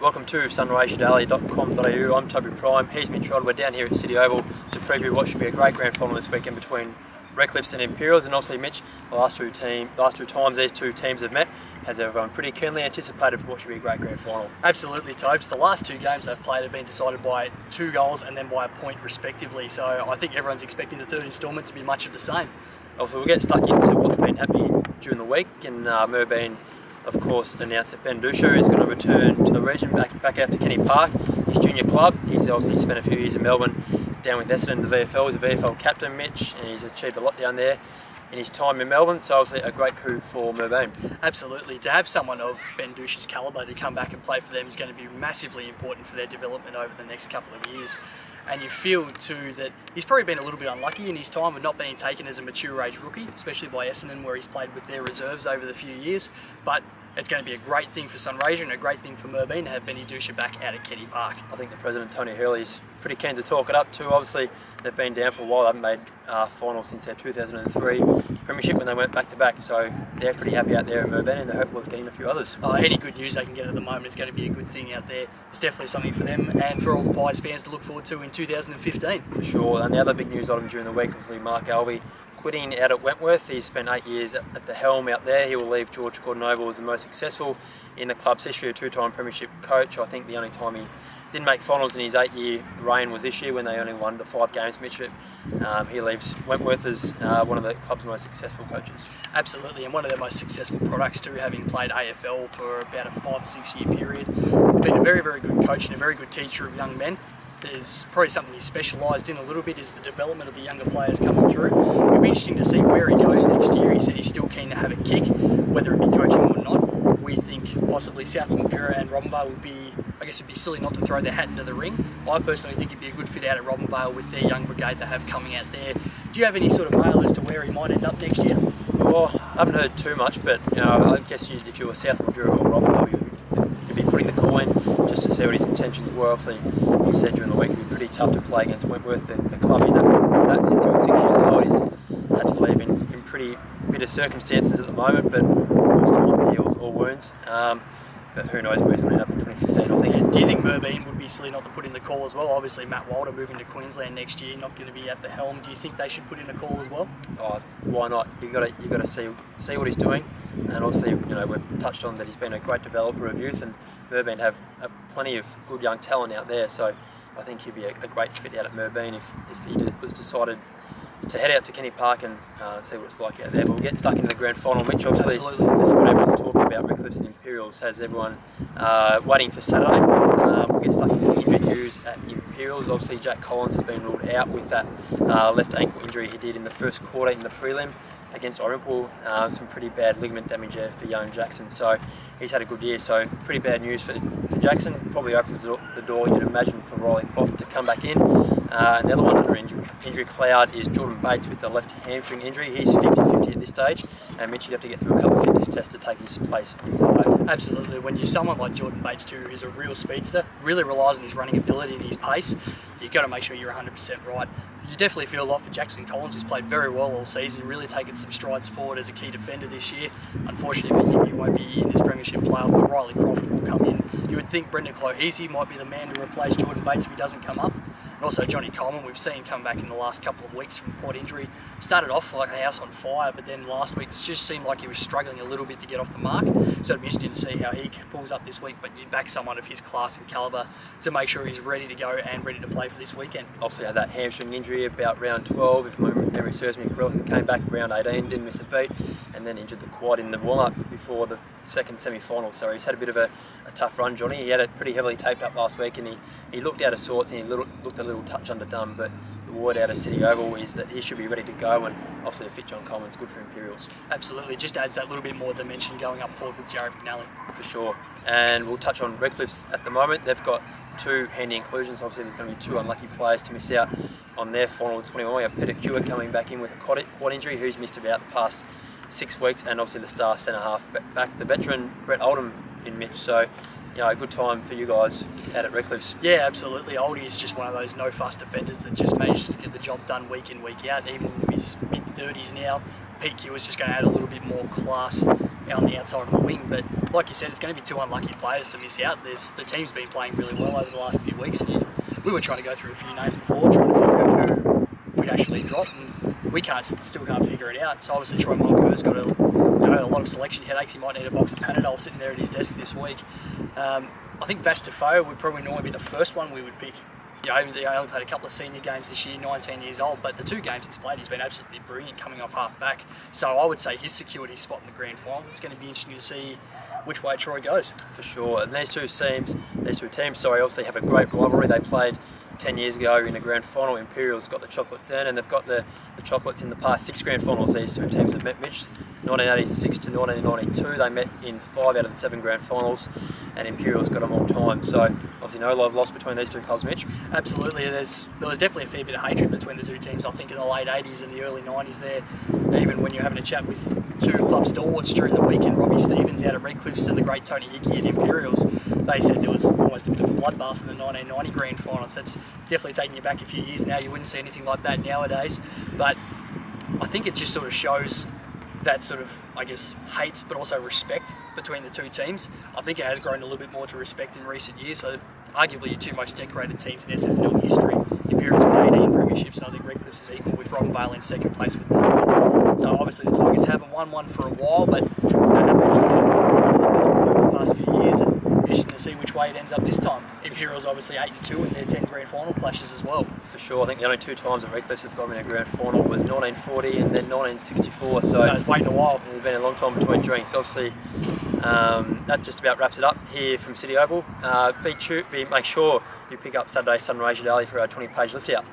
Welcome to sunraysiadaily.com.au. I'm Toby Prime, he's Mitch. We're down here at City Oval to preview what should be a great grand final this weekend between Redcliffs and Imperials. And obviously, Mitch, the last two times these two teams have met, has everyone pretty keenly anticipated for what should be a great grand final. Absolutely, Tobes. The last two games they've played have been decided by 2 goals and then by a point respectively. So I think everyone's expecting the third instalment to be much of the same. Also, we'll get stuck into what's been happening during the week. And Merbein, of course, announced that Boucher is going to return to the region, back out to Kenny Park, his junior club. He's obviously spent a few years in Melbourne, down with Essendon in the VFL. He's a VFL captain, Mitch, and he's achieved a lot down there in his time in Melbourne, so obviously a great coup for Merbein. Absolutely. To have someone of Boucher's calibre to come back and play for them is going to be massively important for their development over the next couple of years. And you feel too that he's probably been a little bit unlucky in his time with not being taken as a mature age rookie, especially by Essendon where he's played with their reserves over the few years. But it's going to be a great thing for Sunraysia and a great thing for Merbein to have Boucher back out at Kenny Park. I think the president, Tony Hurley's pretty keen to talk it up too. Obviously, they've been down for a while. They haven't made finals since their 2003 premiership when they went back-to-back. So they're pretty happy out there in Merbein and they're hopeful of getting a few others. Any good news they can get at the moment is going to be a good thing out there. It's definitely something for them and for all the Pies fans to look forward to in 2015. For sure. And the other big news item during the week was Mark Alvey quitting out at Wentworth. He's spent 8 years at the helm out there. He will leave George Gordon-Oval as the most successful in the club's history, a 2-time premiership coach. I think the only time he didn't make finals in his 8-year reign was this year when they only won the 5 games. Mitch, he leaves Wentworth as one of the club's most successful coaches. Absolutely, and one of their most successful products too, having played AFL for about a 5 or 6 year period. Been a very, very good coach and a very good teacher of young men. Is probably something he's specialised in a little bit, is the development of the younger players coming through. It'll be interesting to see where he goes next year. He said he's still keen to have a kick, whether it be coaching or not. We think possibly South Boucher and Robinvale would be, I guess it'd be silly not to throw their hat into the ring. I personally think he'd be a good fit out at Robinvale with their young brigade they have coming out there. Do you have any sort of mail as to where he might end up next year? Well, I haven't heard too much, but I guess if you were South Boucher or Robinvale, you'd be putting the call in just to see what his intentions were. Obviously, he said during the week it'd be pretty tough to play against Wentworth, the club he's at that since he was 6 years old. He's had to leave in pretty bitter circumstances at the moment, but of course time heals all wounds. But who knows where he's going to end up in 2015, I think. Do you think Merbein would be silly not to put in the call as well? Obviously Matt Wilder moving to Queensland next year, not going to be at the helm. Do you think they should put in a call as well? Oh, why not? You got to see what he's doing, and obviously we've touched on that he's been a great developer of youth, and Merbein have plenty of good young talent out there. So I think he'd be a great fit out at Merbein if he was decided to head out to Kenny Park and see what it's like out there. But we'll get stuck into the grand final, Mitch. Obviously, this is what everyone's talking about. Redcliffs and Imperials has everyone waiting for Saturday. We'll get stuck into the injury news at Imperials. Obviously, Jack Collins has been ruled out with that left ankle injury he did in the first quarter in the prelim against Orimple. Some pretty bad ligament damage there for young Jackson. So he's had a good year. So pretty bad news for Jackson. Probably opens the door, you'd imagine, for Riley Croft to come back in. And the other one under injury cloud is Jordan Bates with the left hamstring injury. He's 50-50 at this stage, and Mitch, you'd have to get through a couple of fitness tests to take his place on Sunday. Absolutely. When you're someone like Jordan Bates too, who's a real speedster, really relies on his running ability and his pace, you've got to make sure you're 100% right. You definitely feel a lot for Jackson Collins, who's played very well all season, really taken some strides forward as a key defender this year. Unfortunately for him, he won't be in this premiership playoff, but Riley Croft will come in. You would think Brendan Clohesy might be the man to replace Jordan Bates if he doesn't come up. And also Johnny Coleman, we've seen come back in the last couple of weeks from quad injury. Started off like a house on fire, but then last week it just seemed like he was struggling a little bit to get off the mark. So it'd be interesting to see how he pulls up this week, but you'd back someone of his class and calibre to make sure he's ready to go and ready to play for this weekend. Obviously had that hamstring injury about round 12, if my memory serves me correctly. He came back round 18, didn't miss a beat, and then injured the quad in the warm-up before the second semi-final. So he's had a bit of a tough run, Johnny. He had it pretty heavily taped up last week, and he looked out of sorts, and he looked a little touch underdone, but the word out of City Oval is that he should be ready to go, and obviously a fit John Coleman's good for Imperials. Absolutely, just adds that little bit more dimension going up forward with Jared McNally. For sure. And we'll touch on Redcliffs at the moment. They've got 2 handy inclusions. Obviously there's going to be 2 unlucky players to miss out on their final 21. We have Peter Kewitt coming back in with a quad injury, who's missed about the past 6 weeks, and obviously the star centre half back, the veteran Brett Oldham in Mitch. So a good time for you guys out at Redcliffe's. Yeah, absolutely. Oldie is just one of those no-fuss defenders that just manages to get the job done week in, week out. Even in his mid-30s now, PQ is just going to add a little bit more class on the outside of the wing. But like you said, it's going to be two unlucky players to miss out. The team's been playing really well over the last few weeks. And we were trying to go through a few names before, trying to figure out who we'd actually drop, and we still can't figure it out. So obviously Troy Monker's got a lot of selection headaches. He might need a box of Panadol sitting there at his desk this week. I think Vastafo would probably normally be the first one we would pick. He only played a couple of senior games this year, 19 years old, but the 2 games he's played, he's been absolutely brilliant coming off half back. So I would say he's secured his spot in the grand final. It's going to be interesting to see which way Troy goes. For sure. And these two teams, obviously have a great rivalry. They played 10 years ago in the grand final. Imperial's got the chocolates in, and they've got the chocolates in the past 6 grand finals. These two teams have met, Mitch. 1986 to 1992, they met in 5 out of the 7 grand finals, and Imperial's got them all time. So obviously no love lost between these two clubs, Mitch. Absolutely. There was definitely a fair bit of hatred between the two teams. I think in the late 80s and the early 90s there, even when you're having a chat with 2 club stalwarts during the weekend, Robbie Stevens out at Redcliffe's and the great Tony Hickey at Imperials, they said there was almost a bit of a bloodbath in the 1990 grand finals. That's definitely taking you back a few years now. You wouldn't see anything like that nowadays. But I think it just sort of shows that sort of, I guess, hate but also respect between the two teams. I think it has grown a little bit more to respect in recent years. So arguably your 2 most decorated teams in SFNL history. Imperials with 18 premierships, and I think Redcliffe's is equal with Robin Vale in 2nd place with 9. So obviously the Tigers haven't won one for a while, but they have managed to get over the past few years, and interesting to see which way it ends up this time. Imperials obviously 8-2 in their 10 grand final clashes as well. For sure. I think the only 2 times that Redcliffe's have got in a grand final was 1940 and then 1964. So it's waiting a while. It's been a long time between drinks. Obviously, that just about wraps it up here from City Oval. Make sure you pick up Saturday Sunraysia Daily for our 20-page lift out.